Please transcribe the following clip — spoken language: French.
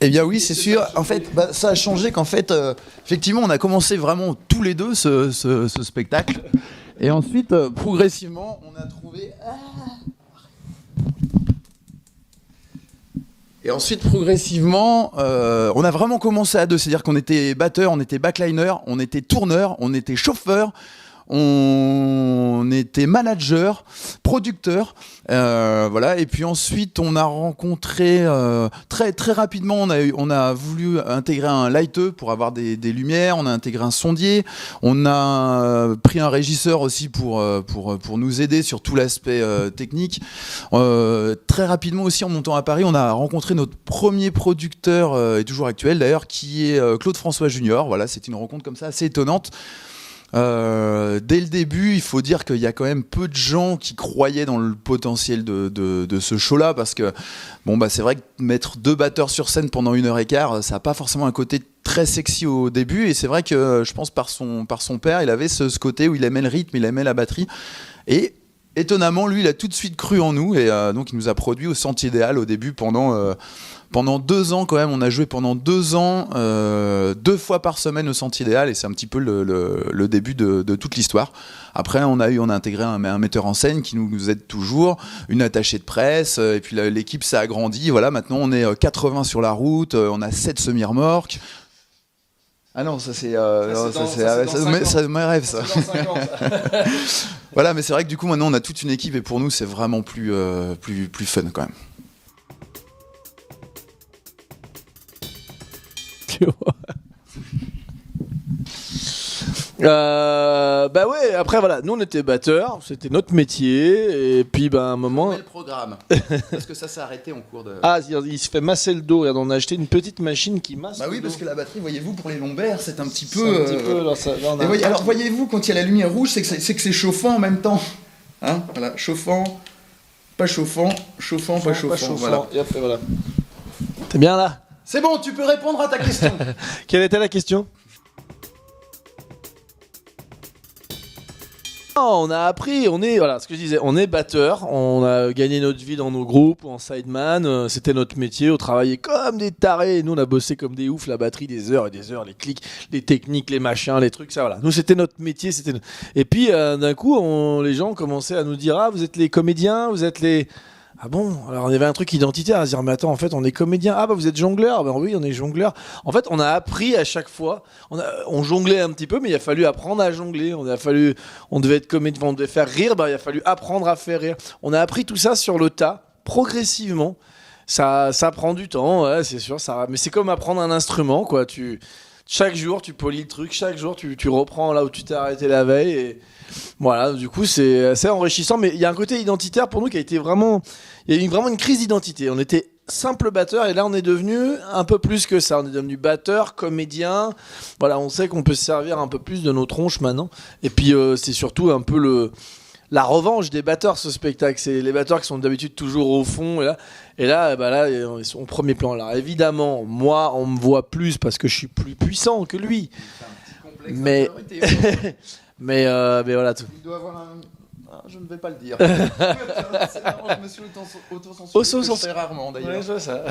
Eh bien oui, c'est sûr. En fait, ça a changé qu'en fait, effectivement, on a commencé vraiment tous les deux ce spectacle. Et ensuite, progressivement, on a trouvé... Et ensuite, progressivement, on a vraiment commencé à deux. C'est-à-dire qu'on était batteur, on était backliner, on était tourneur, on était chauffeur, on était manager, producteur, voilà. Et puis ensuite, on a rencontré très très rapidement. On a voulu intégrer un lighteux pour avoir des lumières. On a intégré un sondier. On a pris un régisseur aussi pour nous aider sur tout l'aspect technique. Très rapidement aussi, en montant à Paris, on a rencontré notre premier producteur et toujours actuel d'ailleurs, qui est Claude François Junior. Voilà, c'est une rencontre comme ça assez étonnante. Dès le début, il faut dire qu'il y a quand même peu de gens qui croyaient dans le potentiel de ce show-là, parce que bon, bah, c'est vrai que mettre deux batteurs sur scène pendant 1h15, ça n'a pas forcément un côté très sexy au début, et c'est vrai que je pense par son père, il avait ce côté où il aimait le rythme, il aimait la batterie, et étonnamment, lui, il a tout de suite cru en nous, et donc il nous a produit au Sentier des Halles au début pendant 2 ans quand même. On a joué pendant 2 ans, 2 fois par semaine au Sentier des Halles, et c'est un petit peu le début de toute l'histoire. Après, on a intégré un metteur en scène qui nous aide toujours, une attachée de presse, et puis l'équipe s'est agrandie. Voilà, maintenant on est 80 sur la route, on a 7 semi-remorques. Ah non, ça c'est mes rêves, ça. Voilà, mais c'est vrai que du coup maintenant on a toute une équipe, et pour nous c'est vraiment plus fun quand même. Bah ouais, après voilà, nous on était batteurs, c'était notre métier, et puis bah à un moment... Le programme, parce que ça s'est arrêté en cours de... Ah, il se fait masser le dos, regarde, on a acheté une petite machine qui masse Bah oui, le dos. parce que la batterie, voyez-vous, pour les lombaires, c'est un petit peu... Alors voyez-vous, quand il y a la lumière rouge, c'est que c'est chauffant en même temps. Hein, voilà, chauffant, pas chauffant, chauffant, pas chauffant. Voilà. Et après, voilà. T'es bien là? C'est bon, tu peux répondre à ta question. Quelle était la question? Non, on a appris, voilà ce que je disais, on est batteur, on a gagné notre vie dans nos groupes, en sideman, c'était notre métier, on travaillait comme des tarés, nous on a bossé comme des oufs, la batterie, des heures et des heures, les clics, les techniques, les machins, les trucs, ça voilà. Nous c'était notre métier, Et puis d'un coup, les gens commençaient à nous dire, ah vous êtes les comédiens, vous êtes les... Ah bon? Alors on avait un truc identitaire à se dire, mais attends, en fait on est comédien. Ah bah vous êtes jongleur? Ben oui, on est jongleur. En fait on a appris à chaque fois, on jonglait un petit peu, mais il a fallu apprendre à jongler. On devait être comédien, on devait faire rire, il a fallu apprendre à faire rire. On a appris tout ça sur le tas, progressivement. Ça prend du temps, ouais, c'est sûr, mais c'est comme apprendre un instrument, quoi. Chaque jour tu polis le truc, chaque jour tu reprends là où tu t'es arrêté la veille, et voilà, du coup c'est assez enrichissant, mais il y a un côté identitaire pour nous qui a été vraiment... Il y a eu vraiment une crise d'identité. On était simple batteur, et là on est devenu un peu plus que ça. On est devenu batteur, comédien. Voilà, on sait qu'on peut se servir un peu plus de nos tronches maintenant. Et puis c'est surtout un peu la revanche des batteurs, ce spectacle. C'est les batteurs qui sont d'habitude toujours au fond. Et là, ils sont au premier plan. Alors évidemment, moi, on me voit plus parce que je suis plus puissant que lui. Mais... mais voilà tout. Il doit avoir un... Ah, je ne vais pas le dire. C'est marrant, je me suis auto-censuré, je fais rarement d'ailleurs. Ouais, je vois ça.